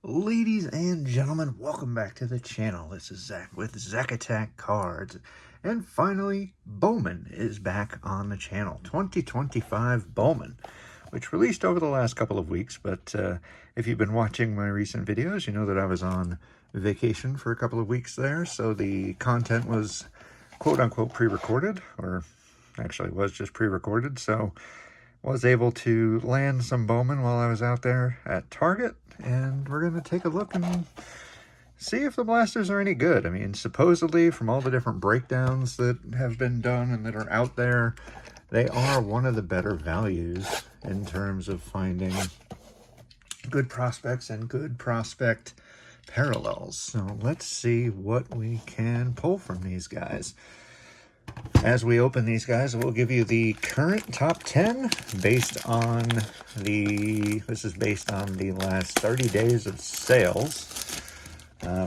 Ladies and gentlemen, welcome back to the channel. This is Zach with Zach Attack Cards. And finally, Bowman is back on the channel. 2025 Bowman, which released over the last couple of weeks. But if you've been watching my recent videos, you know that I was on vacation for a couple of weeks there. So the content was quote-unquote pre-recorded, or actually was just pre-recorded. So was able to land some Bowman while I was out there at Target, and we're going to take a look and see if the blasters are any good. I mean, supposedly, from all the different breakdowns that have been done and that are out there, they are one of the better values in terms of finding good prospects and good prospect parallels. So let's see what we can pull from these guys. As we open these guys, we'll give you the current top 10 based on this is based on the last 30 days of sales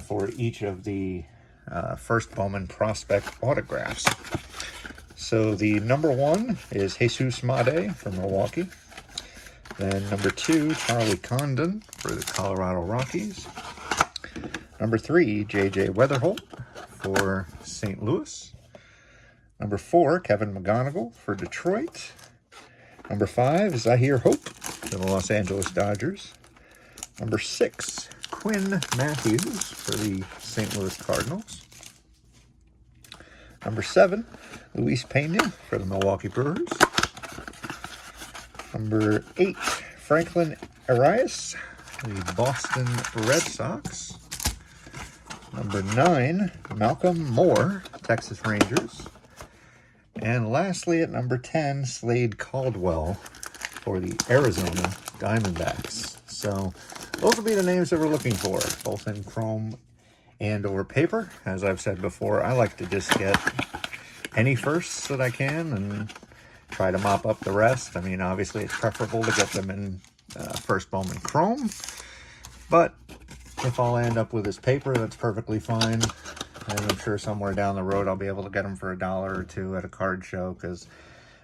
for each of the first Bowman prospect autographs. So the number 1 is Jesus Made from Milwaukee. Then number 2, Charlie Condon for the Colorado Rockies. Number 3, J.J. Weatherholt for St. Louis. Number 4, Kevin McGonigal for Detroit. Number 5, Zahir Hope for the Los Angeles Dodgers. Number 6, Quinn Matthews for the St. Louis Cardinals. Number 7, Luis Pena for the Milwaukee Brewers. Number 8, Franklin Arias for the Boston Red Sox. Number 9, Malcolm Moore, Texas Rangers. And lastly, at number 10, Slade Caldwell for the Arizona Diamondbacks. So those will be the names that we're looking for, both in chrome and or paper. As I've said before, I like to just get any firsts that I can and try to mop up the rest. I mean, obviously, it's preferable to get them in first Bowman chrome. But if I'll end up with this paper, that's perfectly fine. And I'm sure somewhere down the road I'll be able to get them for $1 or $2 at a card show, because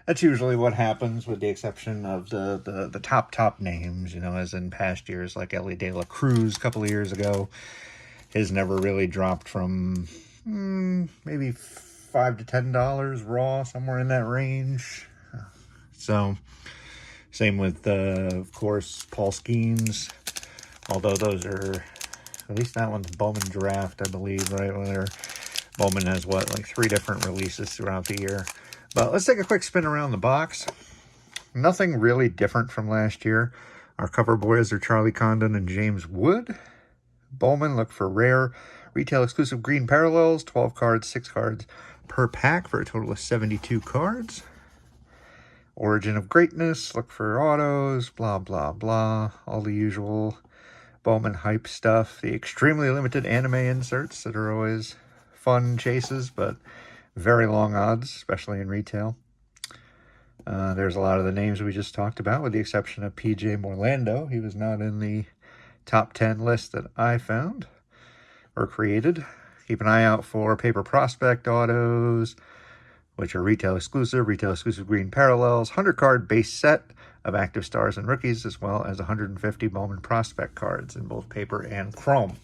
that's usually what happens, with the exception of the top names, you know, as in past years, like Ellie De La Cruz a couple of years ago. His never really dropped from maybe $5 to $10 raw, somewhere in that range. So, same with, of course, Paul Skeens, although those are... At least that one's Bowman Draft, I believe, right? Where Bowman has, what, like 3 different releases throughout the year. But let's take a quick spin around the box. Nothing really different from last year. Our cover boys are Charlie Condon and James Wood. Bowman, look for rare retail exclusive green parallels, 12 cards, 6 cards per pack for a total of 72 cards. Origin of Greatness, look for autos, blah, blah, blah, all the usual Bowman hype stuff. The extremely limited anime inserts that are always fun chases, but very long odds, especially in retail. There's a lot of the names we just talked about, with the exception of PJ Morlando. He was not in the top 10 list that I found or created. Keep an eye out for paper prospect autos, which are retail exclusive green parallels, 100 card base set of active stars and rookies, as well as 150 Bowman prospect cards in both paper and chrome.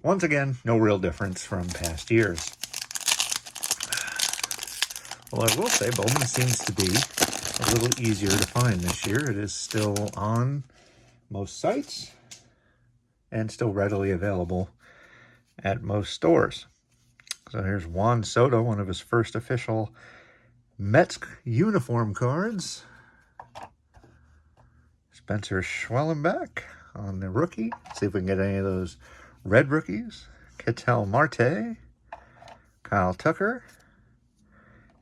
Once again, no real difference from past years. Well, I will say Bowman seems to be a little easier to find this year. It is still on most sites and still readily available at most stores. So here's Juan Soto, one of his first official Mets uniform cards. Spencer Schwellenbach on the rookie. See if we can get any of those red rookies. Ketel Marte, Kyle Tucker.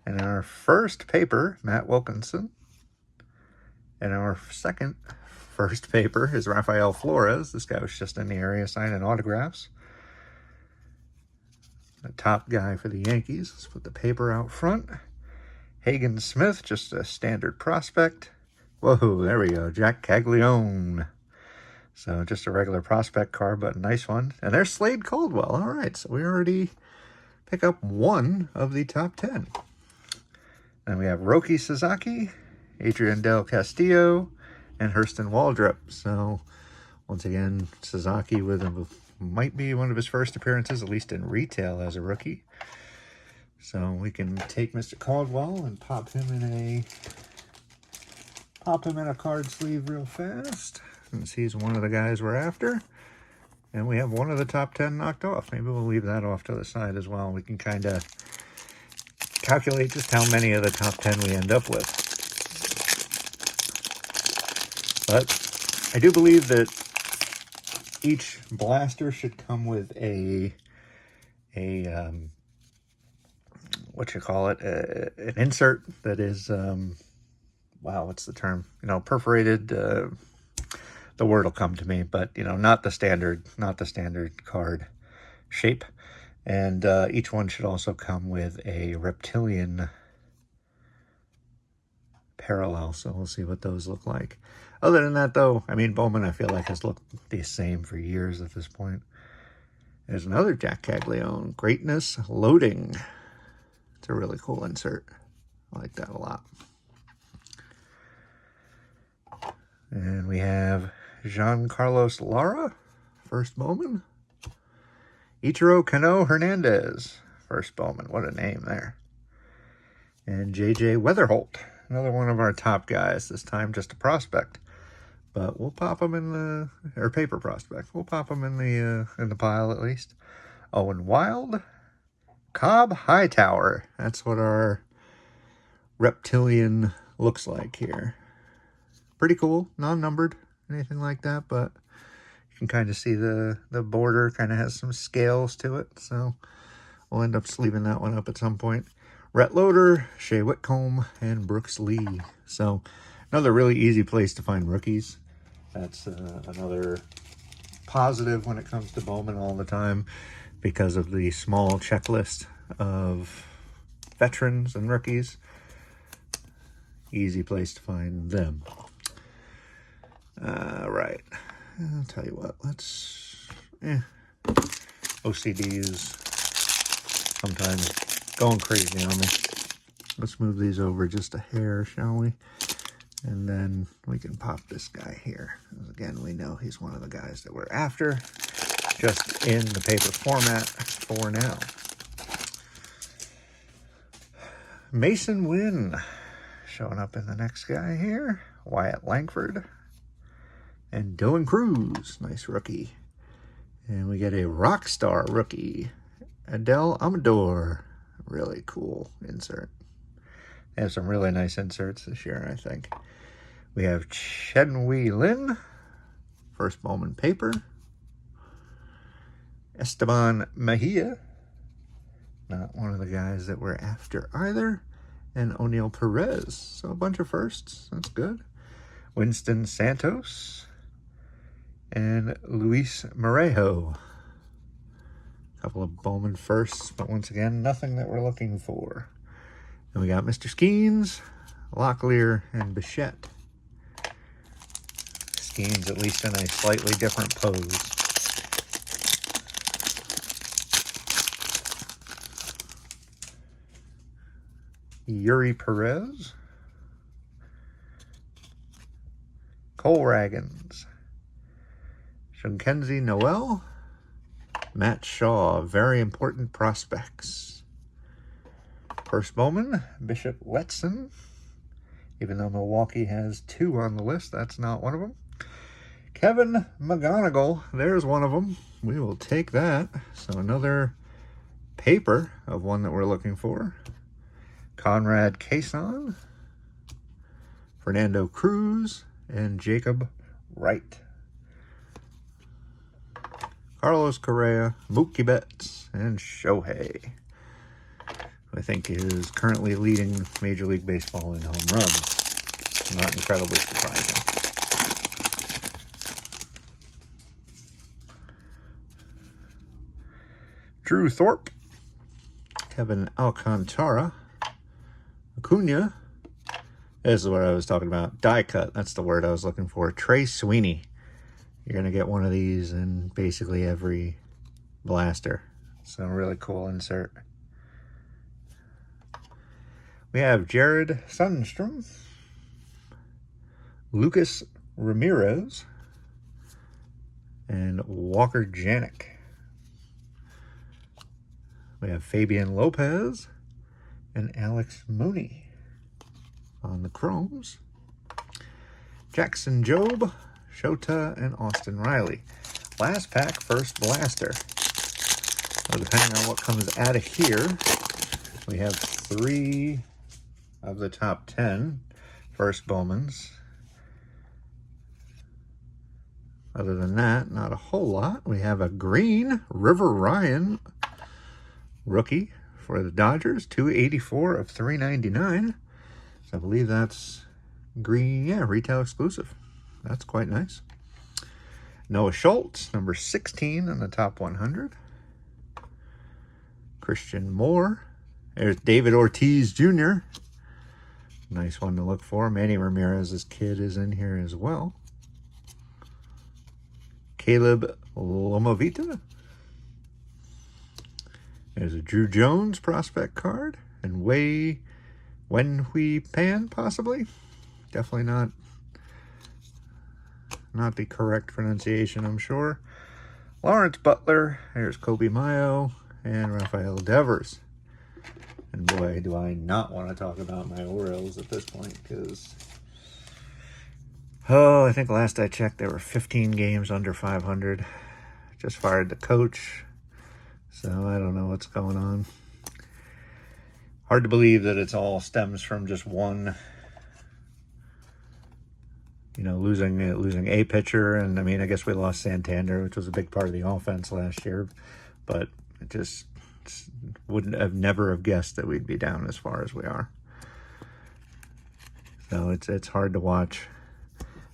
And our first paper, Matt Wilkinson. And our second first paper is Rafael Flores. This guy was just in the area signing autographs. The top guy for the Yankees. Let's put the paper out front. Hagen Smith, just a standard prospect. Whoa, there we go. Jack Caglione. So just a regular prospect card, but a nice one. And there's Slade Caldwell. All right, so we already pick up one of the top 10. Then we have Roki Sasaki, Adrian Del Castillo, and Hurston Waldrop. So Once again, Sasaki with might be one of his first appearances, at least in retail as a rookie. So we can take Mr. Caldwell and pop him in a card sleeve real fast, since he's one of the guys we're after. And we have one of the top 10 knocked off. Maybe we'll leave that off to the side as well. We can kind of calculate just how many of the top 10 we end up with. But I do believe that each blaster should come with an insert that is, wow, what's the term? Perforated. The word will come to me, but not the standard card shape. And each one should also come with a reptilian parallel, so we'll see what those look like. Other than that, though, I mean, Bowman, I feel like, has looked the same for years at this point. There's another Jack Caglione, Greatness Loading. It's a really cool insert. I like that a lot. And we have Giancarlos Lara, first Bowman. Ichiro Kano Hernandez, first Bowman. What a name there. And JJ Weatherholt, another one of our top guys, this time just a prospect. But we'll pop him in the, or paper prospect. We'll pop him in the pile at least. Owen Wild, Cobb Hightower. That's what our reptilian looks like here. Pretty cool, non-numbered, anything like that, but you can kind of see the border kind of has some scales to it, so we'll end up sleeving that one up at some point. Rhett Loader, Shea Whitcomb, and Brooks Lee. So another really easy place to find rookies. That's another positive when it comes to Bowman all the time, because of the small checklist of veterans and rookies. Easy place to find them. Right. I'll tell you what, let's... OCD is sometimes going crazy on me. Let's move these over just a hair, shall we? And then we can pop this guy here. Again, we know he's one of the guys that we're after, just in the paper format for now. Mason Wynn showing up in the next guy here. Wyatt Langford. And Dylan Cruz, nice rookie. And we get a rock star rookie, Adele Amador. Really cool insert. They have some really nice inserts this year, I think. We have Chen Wei Lin, first Bowman paper. Esteban Mejia, not one of the guys that we're after either. And O'Neill Perez, so a bunch of firsts, that's good. Winston Santos. And Luis Morejo. A couple of Bowman firsts, but once again, nothing that we're looking for. And we got Mr. Skeens, Locklear, and Bichette. Skeens at least in a slightly different pose. Yuri Perez. Cole Raggins. Shinkenzie Noel. Matt Shaw, very important prospects. First Bowman, Bishop Letson. Even though Milwaukee has 2 on the list, that's not one of them. Kevin McGonigal, there's one of them. We will take that. So another paper of one that we're looking for. Conrad Cason, Fernando Cruz, and Jacob Wright. Carlos Correa, Mookie Betts, and Shohei, who I think is currently leading Major League Baseball in home runs. Not incredibly surprising. Drew Thorpe, Kevin Alcantara, Acuna. This is what I was talking about. Die cut, that's the word I was looking for. Trey Sweeney. You're going to get one of these in basically every blaster. So really cool insert. We have Jared Sundstrom, Lucas Ramirez, and Walker Janik. We have Fabian Lopez and Alex Mooney on the chromes. Jackson Jobe, Shota, and Austin Riley. Last pack, first blaster. So depending on what comes out of here, we have 3 of the top 10 first Bowmans. Other than that, not a whole lot. We have a green River Ryan rookie for the Dodgers, 284 of 399. So I believe that's green, yeah, retail exclusive. That's quite nice. Noah Schultz, number 16 on the top 100. Christian Moore. There's David Ortiz Jr. Nice one to look for. Manny Ramirez's kid is in here as well. Caleb Lomovita. There's a Drew Jones prospect card. And Wenhui Pan, possibly. Definitely not the correct pronunciation, I'm sure. Lawrence Butler. There's Kobe Mayo and Rafael Devers. And boy, do I not want to talk about my Orioles at this point, because I think last I checked there were 15 games under 500. Just fired the coach, so I don't know what's going on. Hard to believe that it's all stems from just one, losing a pitcher. And I mean, I guess we lost Santander, which was a big part of the offense last year, but it just never have guessed that we'd be down as far as we are. So it's hard to watch,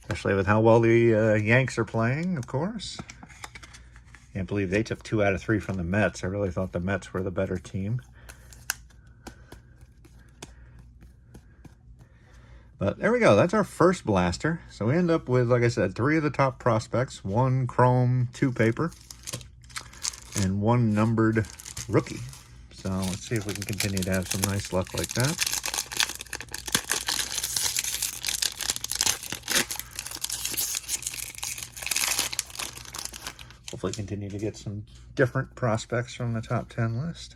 especially with how well the Yanks are playing, of course. Can't believe they took 2 out of 3 from the Mets. I really thought the Mets were the better team. But there we go. That's our first blaster. So we end up with, like I said, 3 of the top prospects, 1 chrome, 2 paper, and 1 numbered rookie. So let's see if we can continue to have some nice luck like that. Hopefully continue to get some different prospects from the top 10 list.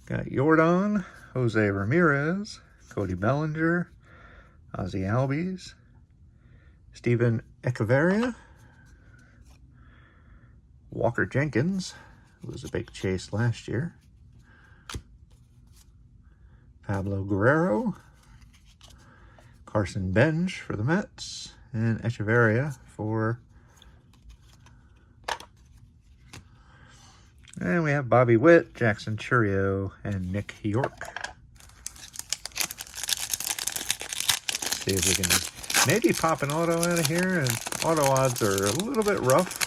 Got Yordan, Jose Ramirez, Cody Bellinger, Ozzie Albies, Steven Echeverria, Walker Jenkins, who was a big chase last year, Pablo Guerrero, Carson Bench for the Mets, and Echeverria for... And we have Bobby Witt, Jackson Churio, and Nick York. See if we can maybe pop an auto out of here. And auto odds are a little bit rough.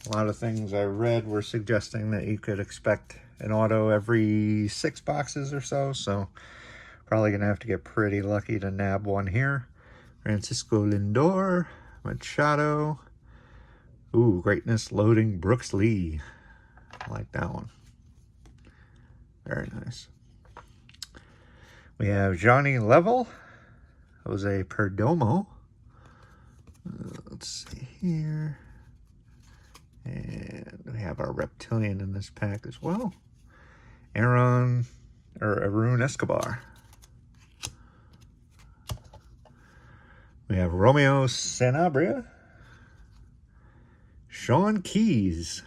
A lot of things I read were suggesting that you could expect an auto every 6 boxes or so. So probably going to have to get pretty lucky to nab one here. Francisco Lindor, Machado. Ooh, Greatness Loading Brooks Lee. I like that one. Very nice. We have Johnny Level, Jose Perdomo. Let's see here. And we have our Reptilian in this pack as well. Arun Escobar. We have Romeo Sanabria. Sean Keys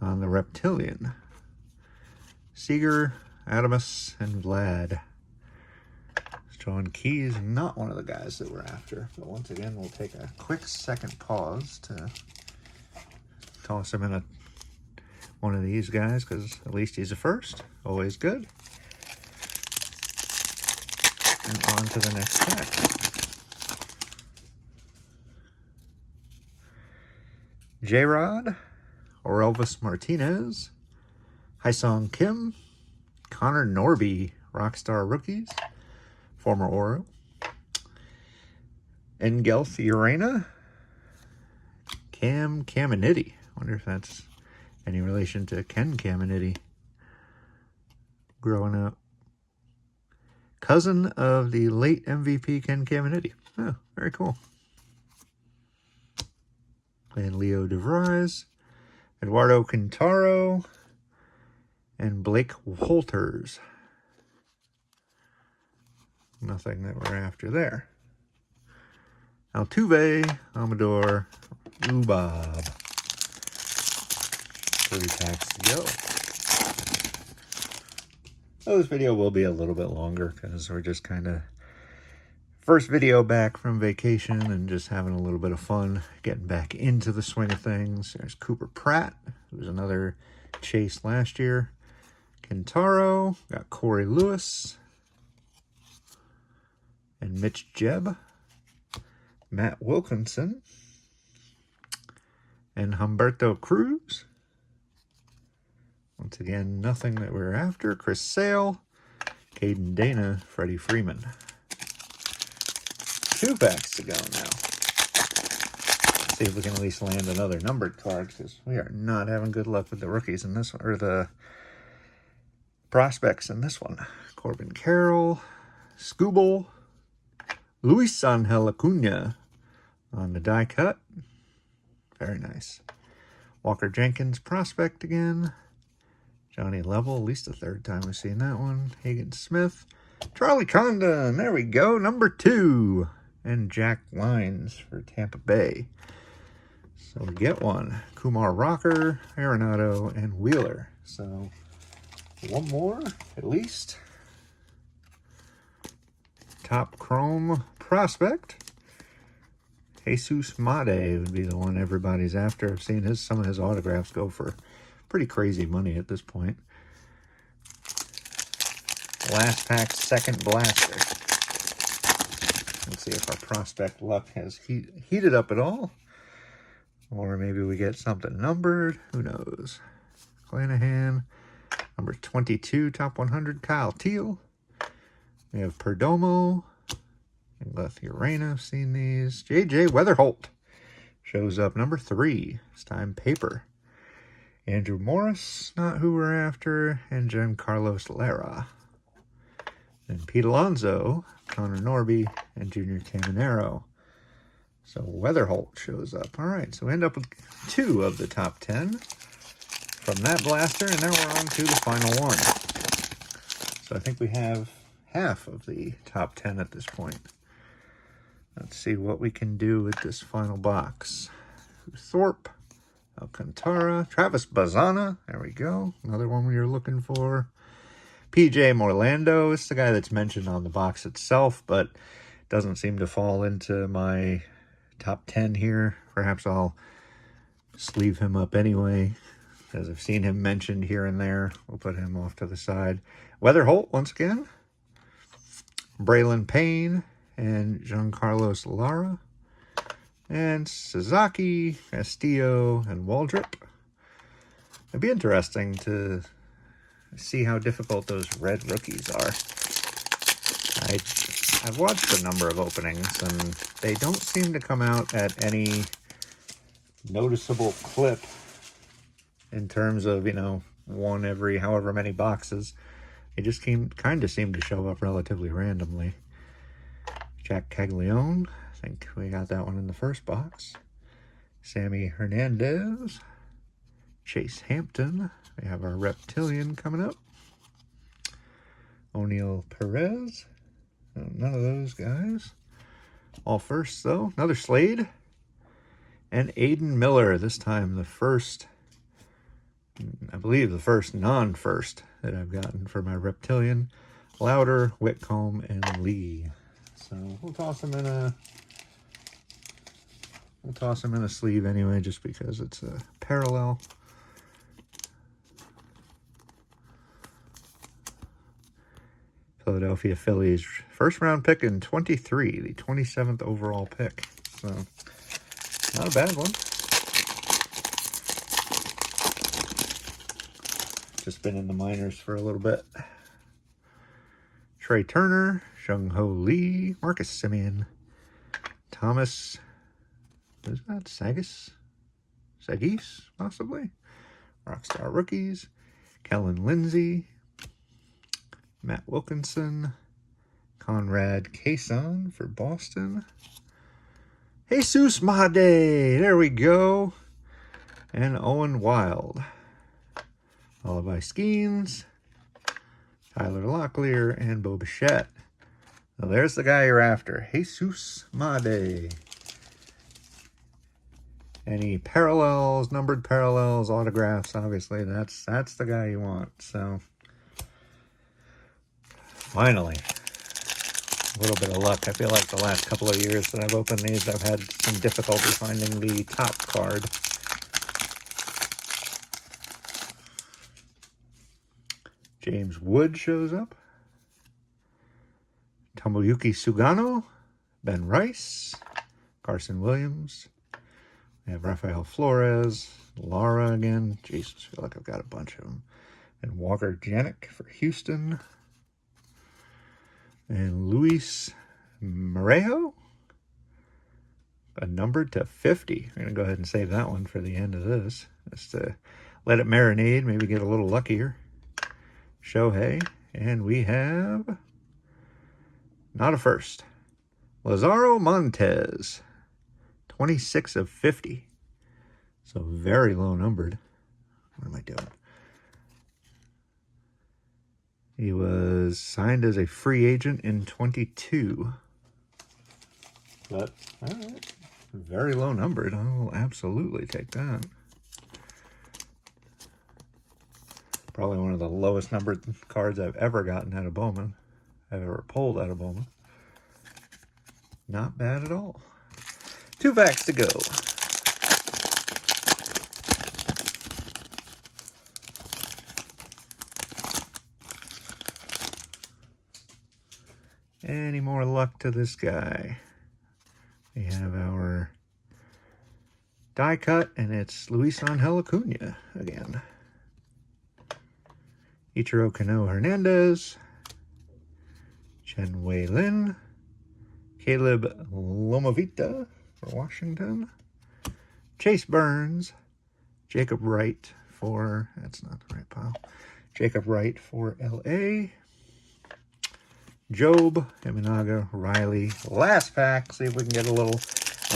on the Reptilian. Seager, Adamus, and Vlad. Sean Keys, not one of the guys that we're after. But once again, we'll take a quick second pause to toss him in one of these guys, because at least he's a first. Always good. And on to the next pack. J-Rod, Orelvis Martinez, Hyesung Kim, Connor Norby, Rockstar Rookies, former Oro, Engelth Urena, Cam Caminiti. Wonder if that's any relation to Ken Caminiti growing up. Cousin of the late MVP Ken Caminiti. Oh, very cool. and Leo DeVries, Eduardo Quintaro, and Blake Wolters. Nothing that we're after there. Altuve, Amador, Ubob. 3 packs to go. So this video will be a little bit longer because we're just kind of first video back from vacation and just having a little bit of fun getting back into the swing of things. There's Cooper Pratt, who was another chase last year. Quintaro, got Corey Lewis, and Mitch Jebb, Matt Wilkinson, and Humberto Cruz. Once again, nothing that we're after. Chris Sale, Caden Dana, Freddie Freeman. 2 packs to go now. Let's see if we can at least land another numbered card, because we are not having good luck with the rookies in this one, or the prospects in this one. Corbin Carroll, Scooble, Luis Angel Acuna on the die cut. Very nice. Walker Jenkins prospect again. Johnny Level, at least the 3rd time we've seen that one. Hagen Smith. Charlie Condon, there we go, number 2. And Jack Lines for Tampa Bay. So we get one. Kumar Rocker, Arenado, and Wheeler. So one more, at least. Top Chrome prospect. Jesus Made would be the one everybody's after. I've seen some of his autographs go for pretty crazy money at this point. Last pack, second blaster. Let's see if our prospect luck has heated up at all. Or maybe we get something numbered. Who knows? Clanahan, number 22, top 100, Kyle Teal. We have Perdomo and Lethurena. I've seen these. J.J. Weatherholt shows up, number 3. This time paper. Andrew Morris, not who we're after, and Giancarlos Lara. And Pete Alonso, Connor Norby, and Junior Caminero. So Weatherholt shows up. All right, so we end up with 2 of the top 10 from that blaster, and now we're on to the final one. So I think we have half of the top 10 at this point. Let's see what we can do with this final box. Thorpe, Alcantara, Travis Bazzana, there we go. Another one we were looking for. PJ Morlando, it's the guy that's mentioned on the box itself, but doesn't seem to fall into my top 10 here. Perhaps I'll sleeve him up anyway, because I've seen him mentioned here and there. We'll put him off to the side. Weatherholt, once again. Braylon Payne and Giancarlos Lara. And Sasaki, Castillo, and Waldrop. It'd be interesting to see how difficult those red rookies are. I've watched a number of openings, and they don't seem to come out at any noticeable clip in terms of, one every however many boxes. They just kind of seem to show up relatively randomly. Jack Caglione, I think we got that one in the first box. Sammy Hernandez, Chase Hampton. We have our Reptilian coming up. O'Neill Perez. None of those guys. All first, though. Another Slade. And Aiden Miller. This time the first, I believe the first non-first that I've gotten for my Reptilian. Louder, Whitcomb, and Lee. So we'll toss them in a sleeve anyway, just because it's a parallel. Philadelphia Phillies first round pick in 23, the 27th overall pick. So not a bad one. Just been in the minors for a little bit. Trey Turner, Jung-Ho Lee, Marcus Semien, Thomas, is that Sagis, possibly? Rockstar Rookies, Kellen Lindsay, Matt Wilkinson, Conrad Cason for Boston, Jesus Made. There we go. And Owen Wild. Oliver Skeens, Tyler Locklear, and Bo Bichette. Now there's the guy you're after. Jesus Made. Any parallels, numbered parallels, autographs, obviously, that's the guy you want. So, finally, a little bit of luck. I feel like the last couple of years that I've opened these, I've had some difficulty finding the top card. James Wood shows up. Tomoyuki Sugano, Ben Rice, Carson Williams. We have Rafael Flores, Lara again. Jesus, I feel like I've got a bunch of them. And Walker Janik for Houston. And Luis Morejo, a numbered to 50. I'm going to go ahead and save that one for the end of this. Just to let it marinate, maybe get a little luckier. Shohei. And we have, not a first, Lazaro Montes. 26 of 50. So very low numbered. What am I doing? He was signed as a free agent in 22. But, all right. Very low numbered. I will absolutely take that. Probably one of the lowest numbered cards I've ever gotten out of Bowman. I've ever pulled out of Bowman. Not bad at all. 2 packs to go. Any more luck to this guy? We have our die cut, and it's Luis Angel Acuna again. Ichiro Kano Hernandez, Chen Wei Lin, Caleb Lomavita for Washington, Chase Burns, Jacob Wright for, that's not the right pile, Jacob Wright for LA, Job, Eminaga, Riley, last pack, see if we can get a little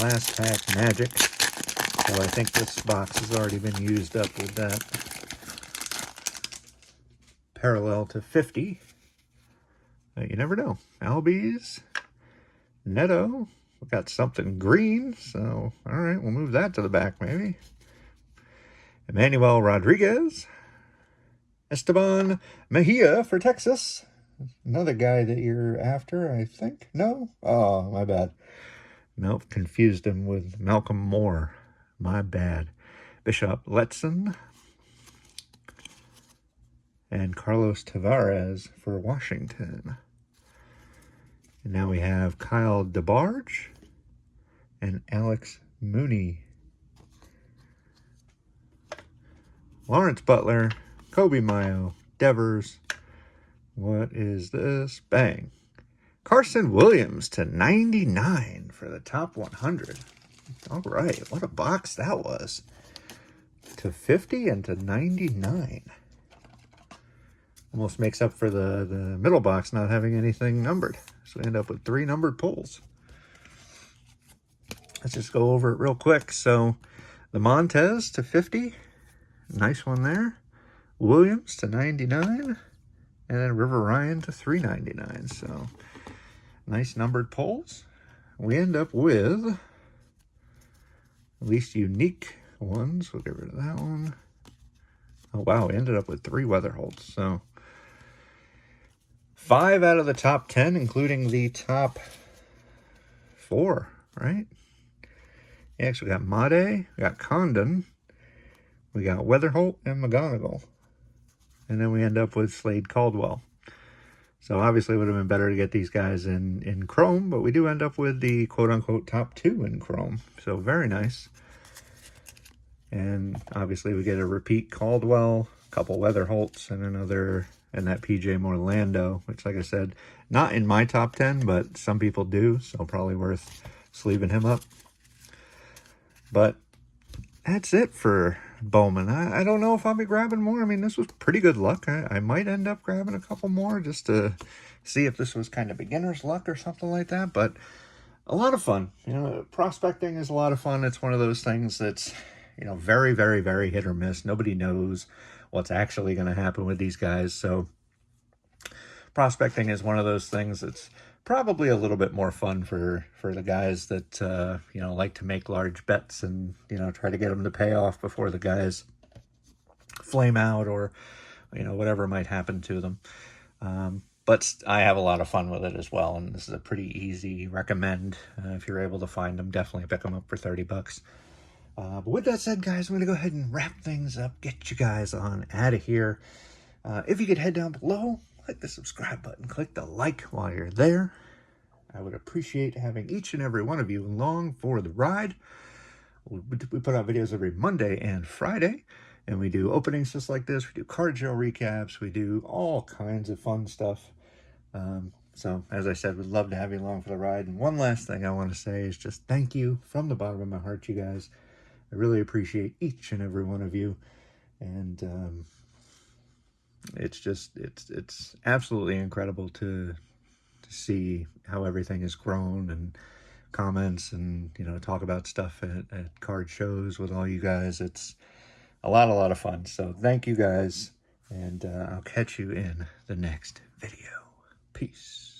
last pack magic. So I think this box has already been used up with that parallel to 50. You never know. Albies, Neto, we got something green, so all right, we'll move that to the back maybe. Emmanuel Rodriguez, Esteban Mejia for Texas. Another guy that you're after, I think. No? Oh, my bad. Nope, confused him with Malcolm Moore. My bad. Bishop Letson and Carlos Tavares for Washington. And now we have Kyle DeBarge and Alex Mooney. Lawrence Butler, Kobe Mayo, Devers. What is this? Bang. Carson Williams to 99 for the top 100. All right, what a box that was. To 50 and to 99. Almost makes up for the middle box not having anything numbered. So we end up with 3 numbered pulls. Let's just go over it real quick. So the Montez to 50. Nice one there. Williams to 99. And then River Ryan to 399. So nice numbered pulls. We end up with at least unique ones. We'll get rid of that one. Oh, wow. We ended up with 3 weather holds. So 5 out of the top 10, including the top 4, right? Yeah, so we got Made, we got Condon, we got Weatherholt, and McGonigal. And then we end up with Slade Caldwell. So obviously it would have been better to get these guys in Chrome, but we do end up with the quote-unquote top 2 in Chrome. So very nice. And obviously we get a repeat Caldwell, a couple Weatherholts, and another, and that PJ Morlando, which, like I said, not in my top 10, but some people do, so probably worth sleeving him up. But that's it for Bowman. I don't know if I'll be grabbing more. I mean, this was pretty good luck. I might end up grabbing a couple more just to see if this was kind of beginner's luck or something like that. But a lot of fun. You know, prospecting is a lot of fun. It's one of those things that's, you know, very, very, very hit or miss. Nobody knows what's actually going to happen with these guys. So prospecting is one of those things that's probably a little bit more fun for the guys that, you know, like to make large bets and, you know, try to get them to pay off before the guys flame out or, you know, whatever might happen to them. But I have a lot of fun with it as well, and this is a pretty easy recommend. If you're able to find them, definitely pick them up for 30 bucks. But with that said, guys, I'm going to go ahead and wrap things up, get you guys on out of here. If you could head down below, click the subscribe button, click the like while you're there. I would appreciate having each and every one of you along for the ride. We put out videos every Monday and Friday, and we do openings just like this. We do card show recaps. We do all kinds of fun stuff. So, as I said, we'd love to have you along for the ride. And one last thing I want to say is just thank you from the bottom of my heart, you guys. I really appreciate each and every one of you. And it's absolutely incredible to see how everything has grown, and comments, and, you know, talk about stuff at card shows with all you guys. It's a lot of fun. So thank you guys, and I'll catch you in the next video. Peace.